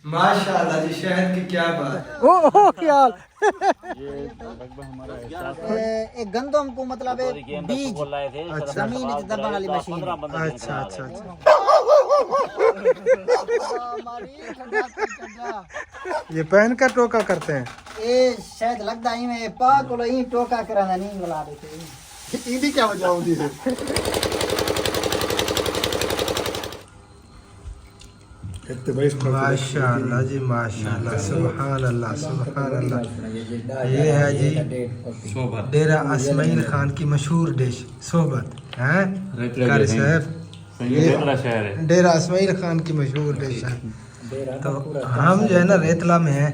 माशाल्लाह जी, शहद की क्या बात। ओ क्या ये लगभग हमारा एक गंदम को मतलब बीज अच्छा जमीन में दबाने वाली मशीन है। अच्छा अच्छा अच्छा। ये पहन कर टोका करते हैं। ये शायद लगता ही में पाक वाला ही टोका कराना नहीं बुला देते। ईदी क्या वजह होती है? माशाल्लाह जी माशाल्लाह, सुभान अल्लाह सुभान अल्लाह। ये है जी डेरा इस्माइल खान की मशहूर डिश सोबत है कारी साहब। ये डेरा इस्माइल खान की मशहूर डिश है। तो हम जो है ना रेतला में है,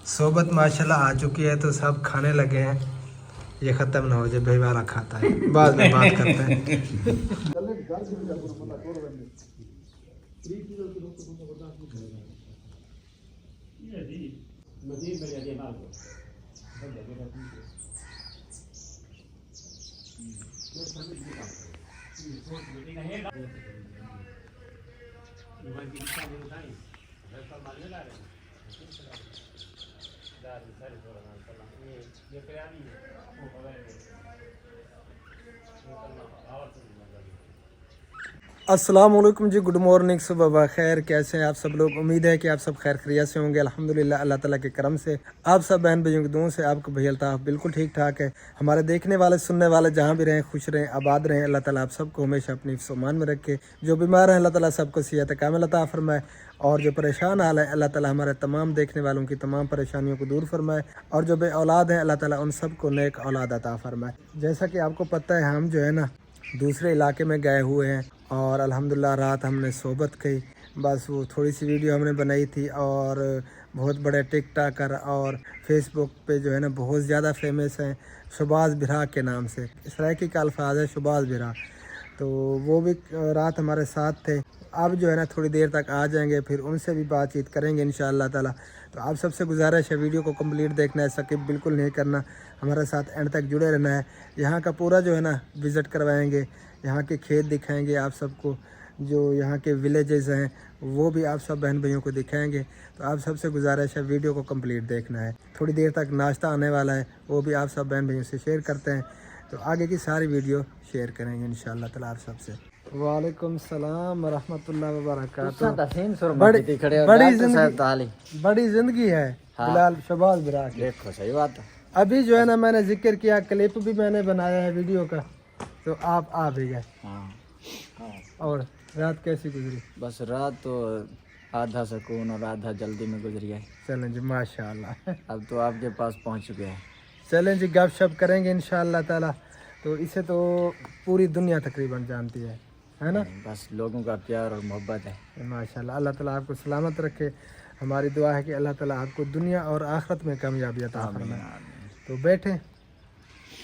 सोबत माशाल्लाह आ चुकी है तो सब खाने लगे हैं। ये ख़त्म ना हो जाए, भाई वाला खाता है, बाद में बात करते हैं। अस्सलाम वालेकुम जी, गुड मॉर्निंग, सुबह खैर। कैसे हैं आप सब लोग? उम्मीद है कि आप सब खैर खैरियत से होंगे। अल्हम्दुलिल्लाह, अल्लाह ताला के करम से आप सब बहन भाइयों की दुआओं से आपको भैया अल्ताफ़ बिल्कुल ठीक ठाक है। हमारे देखने वाले सुनने वाले जहाँ भी रहें, खुश रहें, आबाद रहें। अल्लाह ताला आप सबको हमेशा अपनी हिफ्ज़-ओ-मान में रखे। जो बीमार हैं अल्लाह ताला सबको सेहत कामिल अता फरमाए, और जो परेशान हाल है अल्लाह ताला हमारे तमाम देखने वालों की तमाम परेशानियों को दूर फरमाए, और जो बे औलाद हैं अल्लाह ताला उन सबको नेक औलाद अता फरमाए। जैसा कि आपको पता है, हम जो है ना दूसरे इलाके में गए हुए हैं, और अल्हम्दुलिल्लाह रात हमने सोबत की। बस वो थोड़ी सी वीडियो हमने बनाई थी, और बहुत बड़े टिकटॉकर और फेसबुक पे जो है ना बहुत ज़्यादा फेमस हैं, शहबाज बिरा के नाम से। सराइकी का अल्फाज है शहबाज बिरा। तो वो भी रात हमारे साथ थे। अब जो है ना थोड़ी देर तक आ जाएंगे, फिर उनसे भी बातचीत करेंगे इंशाअल्लाह ताला। तो आप सबसे गुजारिश है, वीडियो को कंप्लीट देखना है, स्किप बिल्कुल नहीं करना, हमारे साथ एंड तक जुड़े रहना है। यहाँ का पूरा जो है ना विज़िट करवाएंगे, यहाँ के खेत दिखाएंगे आप सबको, जो यहाँ के विलेजेस हैं वो भी आप सब बहन भाइयों को दिखाएंगे। तो आप सबसे गुजारिश है, वीडियो को कंप्लीट देखना है। थोड़ी देर तक नाश्ता आने वाला है, वो भी आप सब बहन भाइयों से शेयर करते हैं। तो आगे की सारी वीडियो शेयर करेंगे इंशाअल्लाह ताला आप सबसे। वालेकुम सलाम रहमतुल्लाह व बरकातहू। बड़ी जिंदगी है बिलाल शहबाज बिरा की। देखो सही बात है। अभी जो है ना मैंने जिक्र किया, क्लिप भी मैंने बनाया है वीडियो का, तो आप आ भी गए। और रात कैसी गुजरी? बस रात तो आधा सुकून और आधा जल्दी में गुजरी है। चलें जी माशाल्लाह। अब तो आपके पास पहुंच चुके हैं। चलें जी, गपशप करेंगे इंशाअल्लाह ताला। तो इसे तो पूरी दुनिया तकरीबन जानती है ना? बस लोगों का प्यार और मोहब्बत है माशाल्लाह। अल्लाह ताला आपको सलामत रखे। हमारी दुआ है कि अल्लाह ताला आपको दुनिया और आखिरत में कामयाबी अता फरमाए। तो बैठे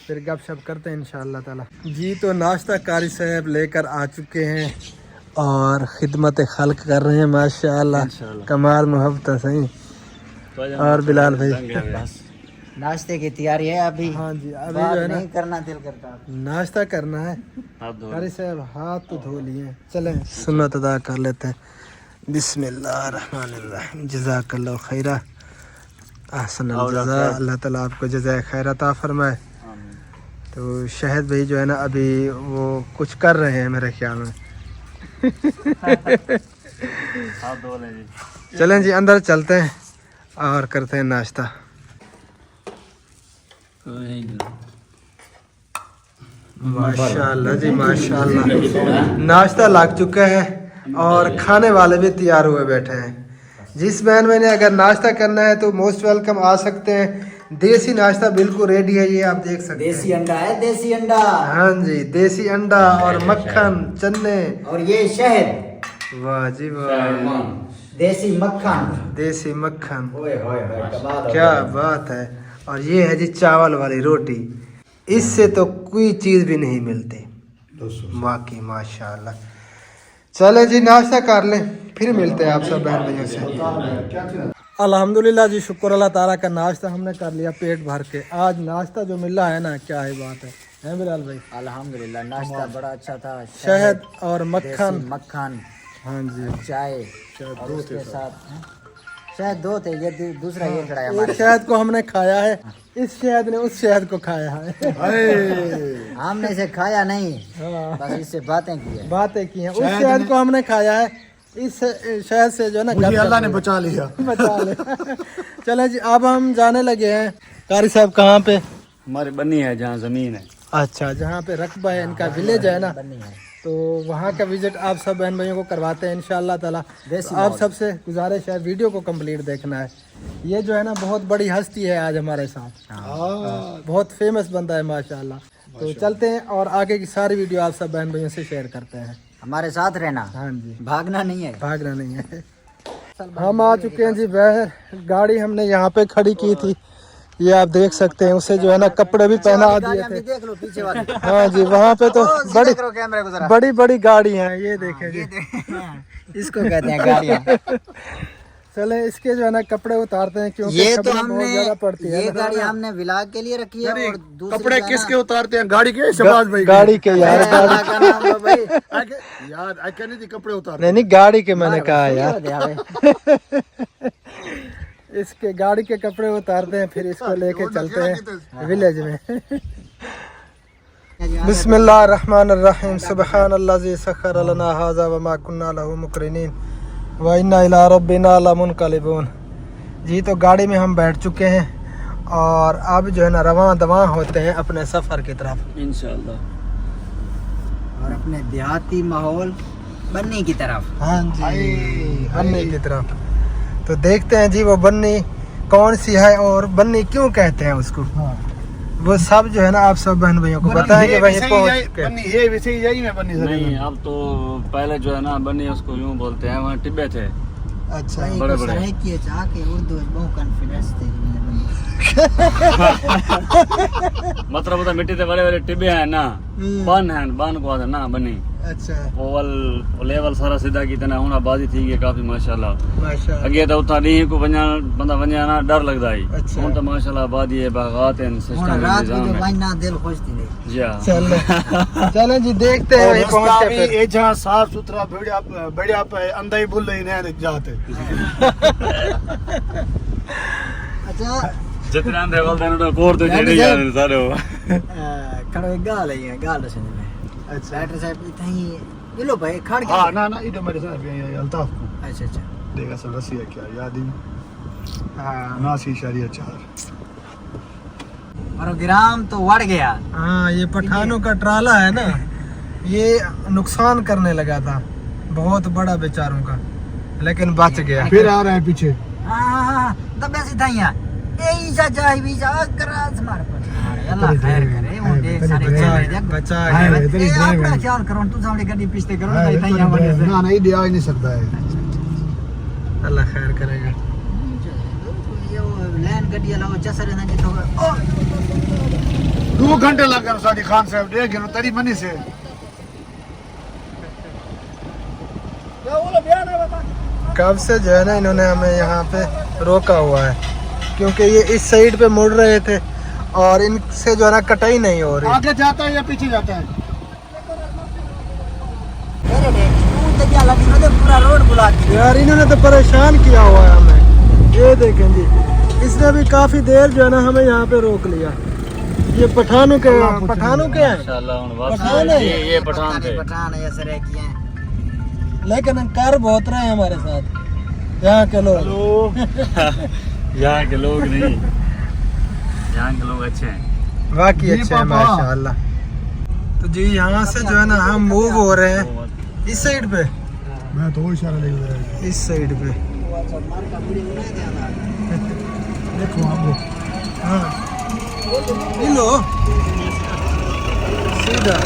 फिर गपशप करते हैं इंशाअल्लाह ताला जी। तो नाश्ता कारी साहब लेकर आ चुके हैं और खिदमत खल्क कर रहे हैं माशाअल्लाह। कमाल मोहब्बत सही। और बिलाल भाई नाश्ते की तैयारी है अभी? हाँ जी, अभी जो है ना नहीं करना दिल करता, नाश्ता करना है। कारी साहब हाथ तो धो लिए, चलें सुन्नत अदा कर लेते हैं। बिस्मिल्लाहिर्रहमानिर्रहीम। जज़ाकल्लाहु खैरा, अहसनल जज़ा। अल्लाह ताला आपको जज़ाए खैर अता फरमाए। तो शहद भाई जो है ना अभी वो कुछ कर रहे हैं मेरे ख्याल में। चलें जी अंदर चलते हैं और करते हैं नाश्ता। माशाल्लाह जी माशाल्लाह, नाश्ता लग चुका है और खाने वाले भी तैयार हुए बैठे हैं। जिस बहन मैंने अगर नाश्ता करना है तो मोस्ट वेलकम आ सकते हैं। देसी नाश्ता बिल्कुल रेडी है, ये आप देख सकते हैं। देसी अंडा है, देसी अंडा। हाँ जी, देसी अंडा और मक्खन, चन्ने, और ये शहद। वाह जी वाह, देसी मक्खन, देसी मक्खन, ओए होए होए, कमाल क्या बात है। और ये है जी चावल वाली रोटी, इससे तो कोई चीज़ भी नहीं मिलती बाकी माशाल्लाह। चले जी नाश्ता कर लें, फिर मिलते हैं आप सब बहन भाइयों से। अल्हम्दुलिल्लाह जी, शुक्र अल्लाह ताला का नाश्ता हमने कर लिया पेट भर के। आज नाश्ता जो मिला है ना, क्या ही बात है बिलाल भाई? अल्हम्दुलिल्लाह नाश्ता बड़ा अच्छा था। शहद और मक्खन, मक्खन हाँ जी, चाय और उसके साथ शायद 2 थे, ये दूसरा ये खड़ा है एक हमारे शहद को हमने खाया है, इस शहद ने उस शहद को खाया है। हमने इसे खाया नहीं, हाँ, बस इससे बातें की है। बातें की हैं। उस शहद को हमने खाया है, इस शहद से जो है ना अल्लाह ने बचा लिया। बचा लिया। चले जी, अब हम जाने लगे हैं। कारी साहब कहाँ पे? हमारी बनी है जहाँ जमीन है। अच्छा, जहाँ पे रकबा है, इनका विलेज है ना, बनी है। तो वहाँ का विजिट आप सब बहन भाइयों को करवाते हैं इंशाअल्लाह ताला। देसी आप माहौल। सबसे गुजारिश है वीडियो को कंप्लीट देखना है। ये जो है ना बहुत बड़ी हस्ती है आज हमारे साथ, बहुत फेमस बंदा है माशाअल्लाह। तो चलते हैं और आगे की सारी वीडियो आप सब बहन भाइयों से शेयर करते हैं। हमारे साथ रहना, हाँ जी, भागना नहीं है। भागना नहीं है। हम आ चुके हैं जी बाहर। गाड़ी हमने यहाँ पे खड़ी की थी, ये आप देख सकते हैं। उसे जो है ना कपड़े भी पहना दिए थे। देख लो पीछे वाले। हाँ जी, वहाँ पे तो बड़ी करो कैमरे को जरा। बड़ी बड़ी गाड़ी हैं, ये देखें जी। इसको कहते हैं गाड़ियाँ। चले इसके जो है ना कपड़े उतारते हैं, क्योंकि ये तो खबरें बहुत हमने ज्यादा पड़ती है ये ना। गाड़ी हमने विलाग के लिए रखी है और दूसरी कपड़े जो है किसके ना- उतारते हैं? गाड़ी के शबाज भाई के? गाड़ी के यार, गाड़ी अल्लाह का नाम लो भाई। यार आई कहने थी कपड़े उतारते नहीं नहीं, गाड़ी के मैंने कहा यार। यार इसके गाड़ी के कपड़े उतारते हैं, फिर इसको लेके चलते हैं विलेज में। बिस्मिल्लाहिर्रहमानिर्रहीम। सुब्हानल्लाज़ी सख्खर लना हाज़ा व मा कुन्ना लहू मुक़रिनीन व इन्ना इला रब्बिना लमुनक़लिबून। जी, तो गाड़ी में हम बैठ चुके हैं और अब जो है ना रवां दवां होते हैं अपने सफ़र की तरफ इंशाल्लाह। और अपने देहाती माहौल बन्नी की तरफ। हाँ जी, बन्नी की तरफ। तो देखते हैं जी वो बन्नी कौन सी है और बन्नी क्यों कहते हैं उसको। वो सब जो है ना आप सब बहन भाइयों को बताएंगे वहीं पहुंच के। बन्नी है वैसे ही यही में बन्नी नहीं, अब तो पहले जो है ना बनी उसको यूं बोलते हैं, वहाँ टिब्बे थे। अच्छा, बड़े बड़े। किए चाह के उर्दू बहुत कॉन्फिडेंस थे। मतलब होता मिट्टी से बड़े बड़े टिब्बे हैं ना, बन है, बन को आते ना बनी। अच्छा, ओवल लेवल सारा सीधा की तना हुन आबादी थी गई काफी माशाल्लाह। माशाल्लाह। अगे तो उतना नहीं को बंदा वंजा ना डर लगदा है। अच्छा। हुन तो माशाल्लाह आबादी है, बागात हैं, सिस्टम है, रात को निजाम जो है। वाइना दिल खुश थी। जी हाँ। चलो जी, देखते हैं वहीं पहुंच के फिर। ये जहाँ साफ सुथरा बढ़िया पे अंदर ही भूल रही नहीं जाते। अच्छा, जितने अंदर बोलते हैं ना कोर तो जेड़े यार सारे हो। खड़ो एक गाल है, गाल सुन में। अच्छा, डॉक्टर साहब इतना ही ये लो भाई खड़ के। हाँ ना ना इधर मेरे साथ भी है अल्ताफ को अच्छा अच्छा। देखा सब रसी है क्या याद ही हाँ 79.4। प्रोग्राम तो बढ़ गया। हाँ, ये पठानों का ट्राला है ना, ये नुकसान करने लगा था बहुत बड़ा बेचारों का, लेकिन बच गया। फिर आ रहे हैं पीछे। हाँ दबे सीधा यहाँ यही जा जाए भी जा कराज मार पर। अल्लाह खैर करे वो देख सारे चल रहे देख बचा ए, गया। अपना ख्याल करो तू सामने गड्डी पीछे करो नहीं तो यहाँ बने से। ना नहीं दिया ही नहीं सकता है। अल्लाह खैर करेगा। ये वो लैंड गड्डी वाला वो चसर ना जितो ओ 2 घंटे लग गए सादी खान साहब देख गए तेरी मनी से। कब से जो है ना इन्होंने हमें यहाँ पे रोका हुआ है, क्योंकि ये इस साइड पे मुड़ रहे थे और इनसे जो है ना कटाई नहीं हो रही। आगे जाता है या पीछे जाता है? मेरे देख तू तो क्या लगी मुझे पूरा रोड बुला दी। यार इन्होंने तो परेशान किया हुआ है हमें। ये देखें जी, इसने भी काफी देर जो है ना हमें यहाँ पे रोक लिया। ये पठानों के हैं। माशाल्लाह हुन पठान है। ये पठान थे। पठान है ऐसे रह किए हैं। लेकिन कर बहुत रहे हैं हमारे साथ यहाँ के लोग। यहाँ के लोग नहीं, यहाँ के लोग अच्छे हैं। वाकई अच्छे हैं माशाल्लाह। तो जी यहाँ से जो है ना हम मूव हो रहे हैं इस साइड पे, मैं तो वो इशारा ले रहा इस साइड पे। देखो आपको हाँ, लो सीधा।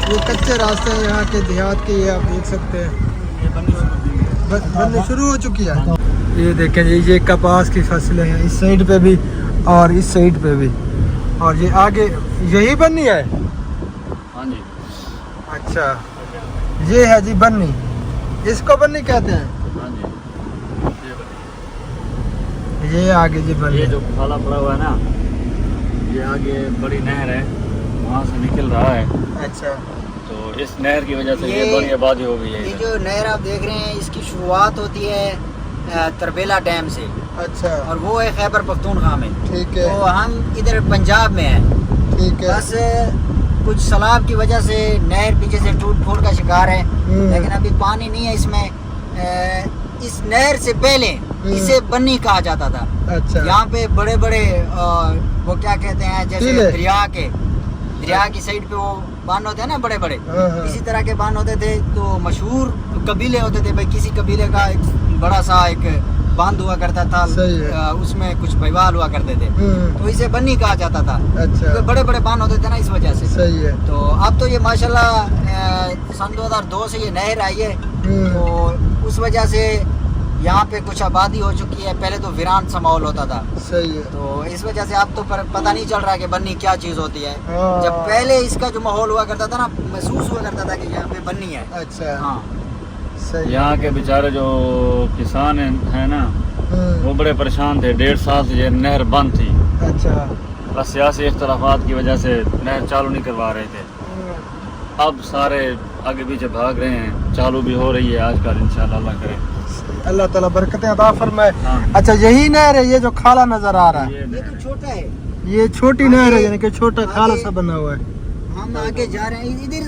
ये कच्चे रास्ते हैं यहाँ के देहात के, ये आप देख सकते हैं बनने शुरू हो चुकी है। ये देखें जी, ये कपास की फसलें हैं इस साइड पे भी और इस साइड पे भी, और ये आगे यही बन्नी है। हाँ जी। अच्छा, ये है जी बन्नी, इसको बन्नी कहते हैं। हाँ जी। ये आगे जी बन्नी। ये जो खाला पड़ा हुआ है ना, ये आगे बड़ी नहर है, वहाँ से निकल रहा है। अच्छा, तो इस नहर की वजह से ये ये- बड़ी आबादी हो गई है ये इधर। जो नहर आप देख रहे हैं इसकी शुरुआत होती है तरबेला डैम से, अच्छा और वो है खैबर पख्तूनख्वा में। ठीक तो है हम इधर पंजाब में हैं। ठीक है बस कुछ सैलाब की वजह से नहर पीछे से टूट फूट का शिकार है, लेकिन अभी पानी नहीं है इसमें। इस नहर से पहले इसे बन्नी कहा जाता था। अच्छा यहाँ पे बड़े बड़े वो क्या कहते हैं, जैसे टीले। दरिया की साइड पे वो बांध होते हैं ना, बड़े बड़े हाँ, हाँ। इसी तरह के बांध होते थे। तो मशहूर कबीले होते थे भाई, किसी कबीले का एक बड़ा सा एक बांध हुआ करता था, सही है। उसमें कुछ बहिवाल हुआ करते थे, तो इसे बन्नी कहा जाता था। अच्छा क्योंकि बड़े बड़े बांध होते थे ना, इस वजह से। सही है तो अब तो ये माशाल्लाह सन 2002 से ये नहर आई है, तो उस वजह से यहाँ पे कुछ आबादी हो चुकी है। पहले तो वीरान सा माहौल होता था, सही है तो इस वजह से अब तो पता नहीं चल रहा कि बन्नी क्या चीज़ होती है। हाँ। जब पहले इसका जो माहौल हुआ करता था ना, महसूस हुआ करता था कि यहाँ पे बन्नी है। अच्छा हाँ, सही यहाँ के बेचारे जो किसान है ना, वो बड़े परेशान थे। 1.5 साल से ये नहर बंद थी, अच्छा बस सियासी इख्तलाफात की वजह से नहर चालू नहीं करवा रहे थे। अब सारे आगे पीछे भाग रहे हैं, चालू भी हो रही है आजकल, इंशाल्लाह अल्लाह करे। अल्लाह ताला बरकतें अता फरमाए। हाँ। अच्छा यही नहर है ये जो खाला नजर आ रहा है, ये ये नहर तो छोटा है। ये छोटी नहर है यानी कि छोटा खाला सा बना हुआ है। हम आगे जा रहे हैं,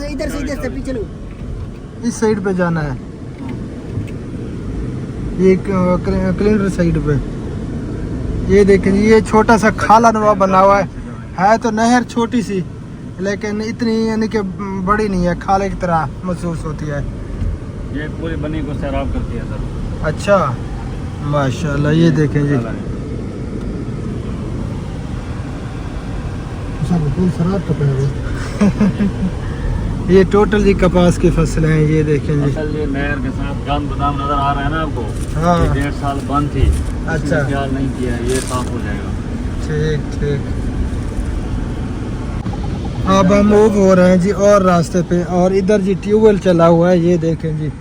इधर से पीछे लो। इस साइड पे जाना है, ये क्लिनर साइड पे। ये देखें ये छोटा सा खाला नुमा बना हुआ है तो नहर छोटी सी, लेकिन इतनी यानी कि बड़ी नहीं है, खाले की तरह महसूस होती है। ये पूरी बनी को सैराब करती है सर। अच्छा माशाल्लाह, ये देखें जी ये टोटल जी कपास की फसलें हैं, ये देखें जी। असल ये नहर के साथ गंद बदाम नजर आ रहा है ना आपको, हाँ। ये 1.5 साल बंद थी। अच्छा। इसमें ख्याल नहीं किया, ये साफ हो जाएगा। ठीक ठीक। अब हम मूव हो रहे हैं जी और रास्ते पे, और इधर जी ट्यूबवेल चला हुआ है, ये देखें जी।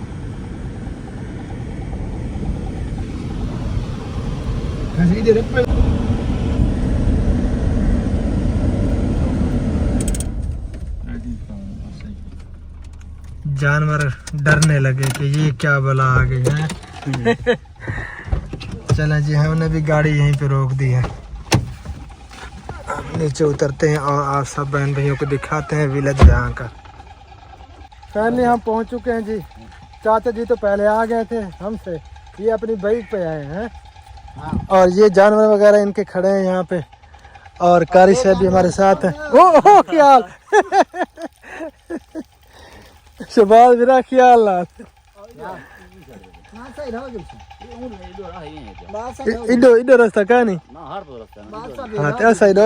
जानवर डरने लगे कि ये क्या बला आ गई है। चलें जी, हमने भी गाड़ी यहीं पे रोक दी है। नीचे उतरते हैं और आप सब बहन भाइयों को दिखाते हैं विलेज यहाँ का। फाइनली हम पहुँच चुके हैं जी। चाचा जी तो पहले आ गए थे हमसे, ये अपनी बाइक पे आए हैं। और ये जानवर वगैरह इनके खड़े हैं यहाँ पे, और कारी साहब भी हमारे साथ हैं। ओ क्या हाल शबाज मेरा ख्याल इधर इधर रास्ता का नहीं। हाँ तो साइड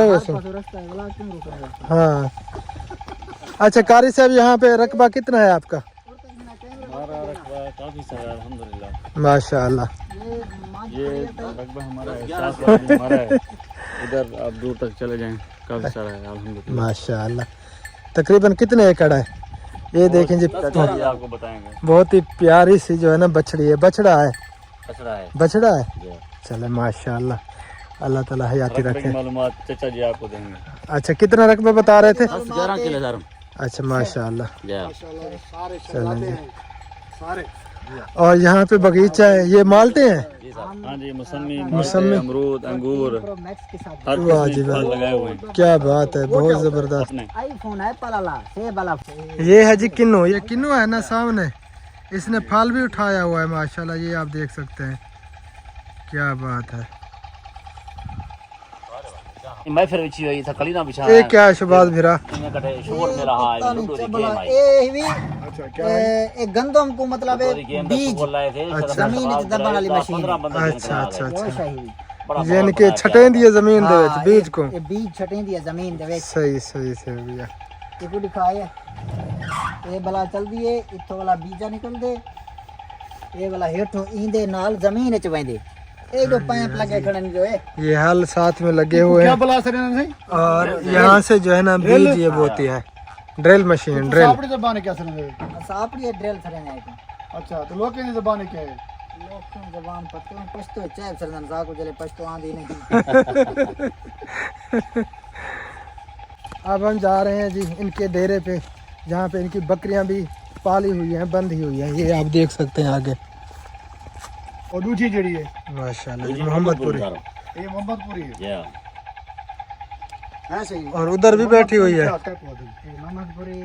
हाँ। अच्छा कारी साहब, यहाँ पे रकबा कितना है आपका? हमारा रकबा काफी सारा है अल्हम्दुलिल्लाह। माशाल्लाह। ये रकबा हमारा है, 7 लाख हमारा है। इधर आप दूर तक चले जाएं, काफी सारा है अल्हम्दुलिल्लाह। माशाल्लाह। तकरीबन कितने एकड़ है? ये देखें जी, ये आपको बताएंगे। बहुत ही प्यारी सी जो है ना बछड़ी है। बछड़ा है, कचरा है बछड़ा है। ये। चले माशाल्लाह, अल्लाह ताला हयाती रकबे की रखे। मालूमात चाचा जी आपको देंगे। अच्छा कितना रकबा बता रहे थे? 11 किलो अच्छा माशाल्लाह। सारे चलें जी। सारे और यहाँ पे बगीचा है, ये माल्टे हैं। हाँ जी, मौसमी, मौसमी। अमरूद, अंगूर, हर वाह किस्म जी के वाह। फल लगाए हुए हैं क्या बात है, बहुत जबरदस्त। अपने। आईफोन है पलाला से वाला। ये है जी किन्नू, ये किन्नू है ना सामने, इसने फल भी उठाया हुआ है माशाल्लाह, ये आप देख सकते हैं। क्या बात है। मैं फिर बिछी हुई था, कली ना बिछा ये क्या है शबाज भिरा? शोर में रहा है, लूडो की गेम आई। ये भी अच्छा क्या एक गंदम को मतलब लूडो की गेम बीज बोल रहे थे। अच्छा। जमीन च दबण वाली मशीन। 15 बंदे अच्छा अच्छा वो अच्छा, सही। बड़ा यानी बहुत कि बड़ा छटें दिए जमीन दे विच बीज को। ये बीज छटें दिया जमीन दे विच। सही सही सही भैया। ये को दिखाया ये बला चल दिए, इथों वाला बीजा निकल दे, ये वाला हेठों इंदे नाल जमीन च वेंदे। ये जो पाइप लगे खड़न जो है, ये हल साथ में लगे हुए क्या हैं, बुला सर नहीं और यहाँ से जो है ना बीज ये बोती है। Drill machine, drill. सापड़ी जबान क्या सर नहीं? सापड़ी ड्रिल थरे ने। अच्छा तो लोग की जबान क्या है? लोग की जबान पत्ते पछतो चाहे सरदन साको चले पछतो आंधी नहीं। अब हम जा रहे हैं जी इनके डेरे पे, जहाँ पे इनकी बकरियां भी पाली हुई हैं, बंधी हुई हैं। ये आप देख सकते हैं आगे। और दूसरी जड़ी है माशाल्लाह जी, मोहम्मदपुरी। ये मोहम्मदपुरी है। हाँ सही और उधर भी बैठी हुई है। मोहम्मदपुरी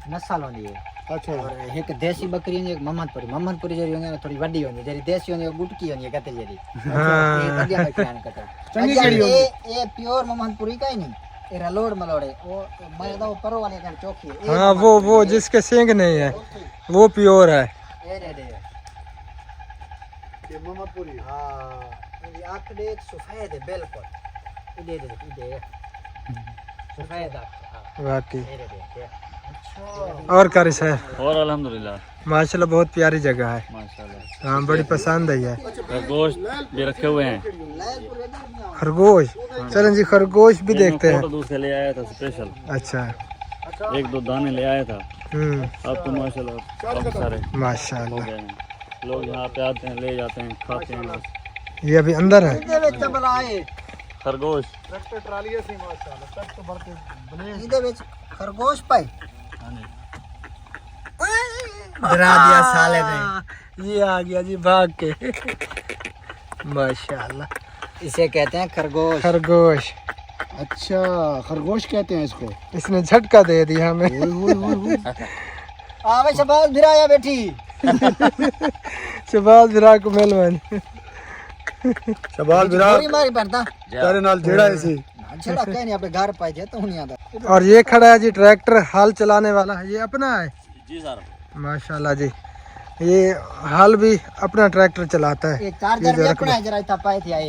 नस्ल होंदी है। अच्छा और एक देसी बकरी होंदी, एक मोहम्मदपुरी जरी होंदी थोड़ी वड्डी होंदी, जरी देसी होंदी गुटकी होंदी है कते जरी। हाँ। ये बढ़िया बकरियां ने कते। चंगी जड़ी होंदी। ये प्योर मोहम्मदपुरी का ही नहीं, ये रलोड़ मलोड़े वो मरदा वो परो वाले का चौकी है। हाँ, वो जिसके सींग नहीं है वो प्योर है। ये दे ये मोहम्मदपुरी है। हाँ, ये आंख देख सफेद है बिल्कुल। ये दे सफेद आंख। हाँ, वाकई। ये दे। और कारिश है और अल्हम्दुलिल्लाह माशाल्लाह, बहुत प्यारी जगह है। माशाल्लाह। हाँ, बड़ी पसंद आई है। गोश्त भी रखे हुए हैं। खरगोश, चलें जी खरगोश भी देखते हैं। फोटो दूर से ले आया था स्पेशल, अच्छा। 1-2 दाने ले आया था। अब तो माशाल्लाह काफी सारे हो माशाल्लाह। गए हैं। लोग यहाँ पे आते हैं, ले जाते हैं, खाते हैं बस। ये अभी अंदर है। खरगोश ट्रैक्टर ट्राली है सी माशाल्लाह सब तो भरते बने। ਇਹਦੇ ਵਿੱਚ खरगोश पाए डरा दिया साले ने। ये आ गया जी भाग के। माशाल्लाह, इसे कहते हैं खरगोश। खरगोश। अच्छा खरगोश कहते हैं इसको। इसने झटका दे दिया हमें। आवे शबाज भिराया बेटी। शबाज विरा को मेलवन। शबाल बिरा गोरी मारी पड़ता तेरे नाल जेड़ा है सी। छड़ा कहीं नहीं अपने घर पाई जाता हूं नहीं आता। और ये खड़ा है जी ट्रैक्टर हाल चलाने वाला है। ये अपना है जी सर। माशाल्लाह जी। ये हाल भी अपना ट्रैक्टर चलाता है। एक चार्जर भी अपना है, जरा इतना पाए थे आए।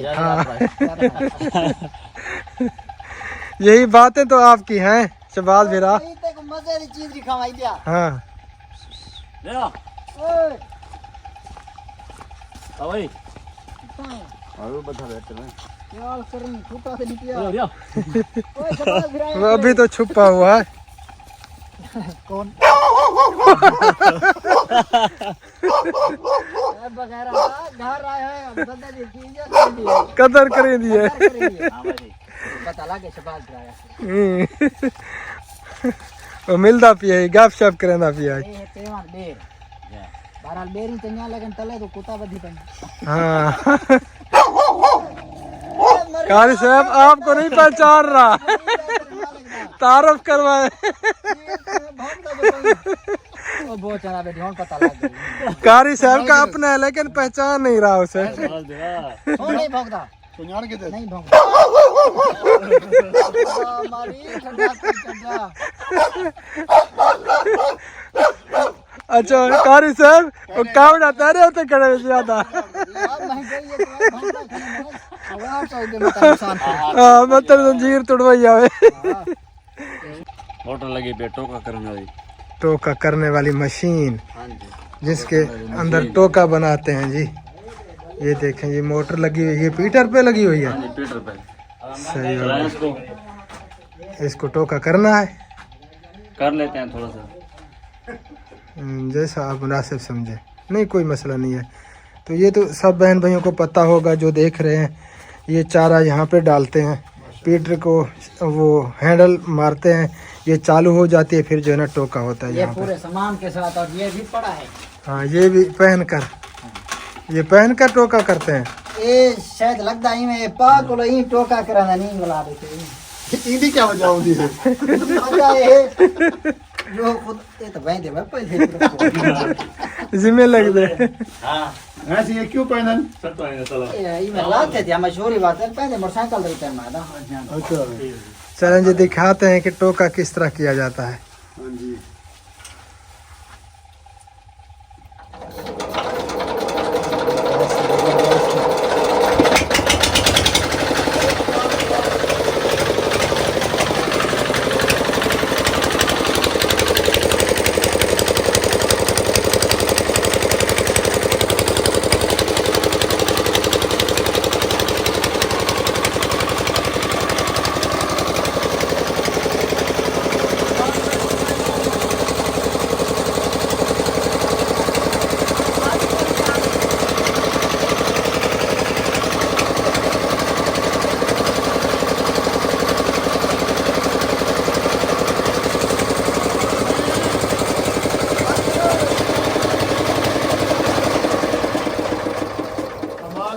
यही बातें तो आपकी हैं शबाज विरा। को मजे की चीज दिखावाई दिया। हाँ, ले आ ओए भाई। और बता बैठे हैं। यार करनी छूटा से निकलिया। ले आ ओए शबाज भिराया वो अभी तो छुपा हुआ है। कौन वगैरह घर आए हैं बंदा जी चीज कदर करे दिए। हां भाई पता लगे शबाज भिराया। वो मिलदा पिया गप शप करंदा पिया। ये तेवान बेर बहरहाल बेरी तन्या लगन तले तो कुत्ता बधी पन। हाँ। कारी साहब आपको नहीं पहचान रहा, तारफ करवाए। ओ बहुत चला बेटी होन पता लग गई। कारी साहब का अपना है लेकिन पहचान नहीं रहा उसे। सवाल दे रहा हो नहीं भौंकदा सुनान के दे नहीं भौंकदा। मारी ठंडा ठंडा। अच्छा कारी साहब वो काम आता है होते खड़े ज्यादा। यार मैं गई ये भौंकदा खाने आवाज तो दे मत इंसान को। हाँ मतलब जंजीर तुड़वाई आवे। मोटर लगी पे टोका करने वाली। टोका करने वाली मशीन हां जी। जिसके अंदर टोका बनाते हैं जी। ये देखें ये मोटर लगी हुई है, ये पीटर पे लगी हुई है। पीटर पे सही हो चलाएं इसको, गया। इसको टोका करना है कर लेते हैं थोड़ा सा। जैसा आप मुनासिब समझे, नहीं कोई मसला नहीं है। तो ये तो सब बहन भाइयों को पता होगा जो देख रहे हैं। ये चारा यहाँ पे डालते हैं, पीटर को वो हैंडल मारते हैं, ये चालू हो जाती है, फिर जो है ना टोका होता है ये यहाँ पे। पूरे सामान के साथ और ये भी पड़ा है। हाँ ये भी ये पहन कर टोका करते हैं। ये शायद लगता है में पाक को ही टोका कराना नहीं बुला देते। ईदी क्या वजह होती है? मजा है जो खुद ये तो वहीं दे मैं पहले जिम्मे लग दे। हां ऐसे ये क्यों पहनन? सब तो है चलो। ये मैं लाते थे मशहूरी बात है पहले मोटरसाइकिल देते हैं मादा। अच्छा चलें जी दिखाते हैं कि टोका किस तरह किया जाता है। हां जी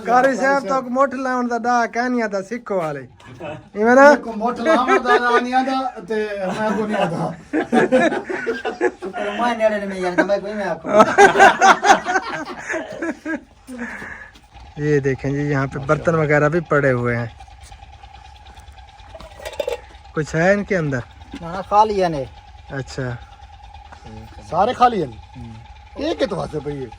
कारी साहब तो मोठ लाउन दा डा कहनिया दा सिक्को वाले इवें ना को मोट लामा दा नहीं आता ते मैं को नहीं आता मैं नेड़े में यार मैं कोई मैं आपको ये देखें जी यहाँ पे बर्तन वगैरह भी पड़े हुए हैं। कुछ है इनके अंदर? ना खा लिया ने। अच्छा सारे खाली हैं एक के तो हाथ पे ये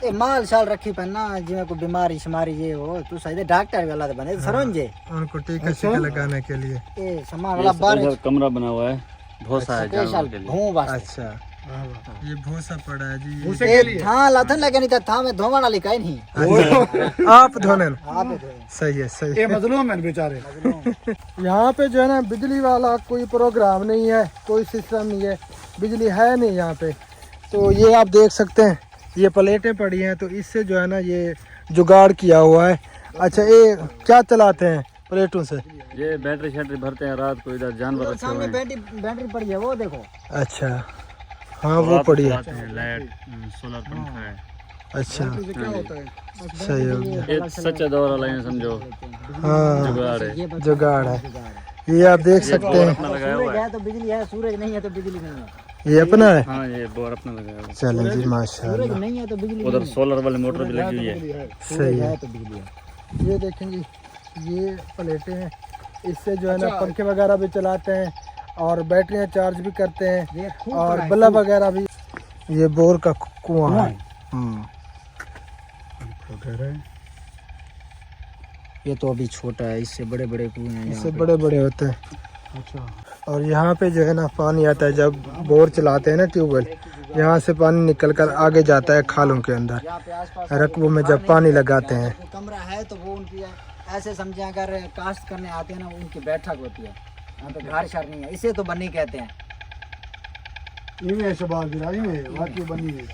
ए माल शाल रखी पन्ना जिਵੇਂ को बीमारी शमारी ये हो तू सही डॉक्टर वाला तो बने सरंजे उनको टीका शीका लगाने के लिए। ए सामान वाला बाहर इधर कमरा बना हुआ है, भूसा है जानवर के लिए। भूं वास्ते। अच्छा ये भूसा पड़ा है जी। भूसे के लिए था लाथन लगे नहीं था मैं धोवन वाली काई नहीं आप धोने न? आप ही धोए। सही है सही ये है। मजलूम है बेचारे यहाँ पे जो है ना बिजली वाला कोई प्रोग्राम नहीं है, कोई सिस्टम नहीं है, बिजली है नहीं यहाँ पे। तो ये आप देख सकते हैं ये प्लेटें पड़ी हैं, तो इससे जो है ना ये जुगाड़ किया हुआ है। अच्छा ये क्या चलाते हैं प्लेटों से? ये बैटरी शैटरी भरते हैं रात को, इधर जानवर रखे सामने हुए हैं। बैटरी पड़ी है वो देखो। अच्छा हाँ वो पड़ी है। लाइट सोलर पंखा है। अच्छा क्या होता है सही हो गया। ये सच्चा दौर वाला है, समझो हाँ जुगाड़ है। जुगाड़ है। ये आप देख सकते हैं अपना लगाया हुआ सूरज है। है तो बिजली है, सूरज नहीं है तो बिजली नहीं है। ये अपना है। हाँ ये बोर अपना लगाया हुआ चलें जी सूरज माशाल्लाह नहीं है तो बिजली है। उधर सोलर वाली मोटर भी लगी हुई है। सही है। है तो बिजली है। ये देखेंगे ये प्लेटें हैं, इससे जो है ना पंखे वगैरह भी चलाते हैं और बैटरियां चार्ज भी करते हैं ये खूब और बड़ा है, बल्ब वगैरह भी। ये बोर का कुआं है। ये तो अभी छोटा है, इससे बड़े बड़े कुएं हैं इससे बड़े बड़े होते हैं। अच्छा और यहाँ पे जो है ना पानी आता है जब बोर चलाते हैं ना ट्यूबवेल, यहाँ से पानी निकल कर आगे जाता है खालों के अंदर, यहाँ पे आसपास रकबों में जब पानी लगाते हैं। जो कमरा है तो वो उनकी ऐसे समझे अगर कास्ट करने आते हैं ना उनकी बैठक होती है। यहाँ पे घर शर नहीं है, इसे तो बन्नी कहते हैं। इनमें शबाब गिरा इनमें वाकई बनी है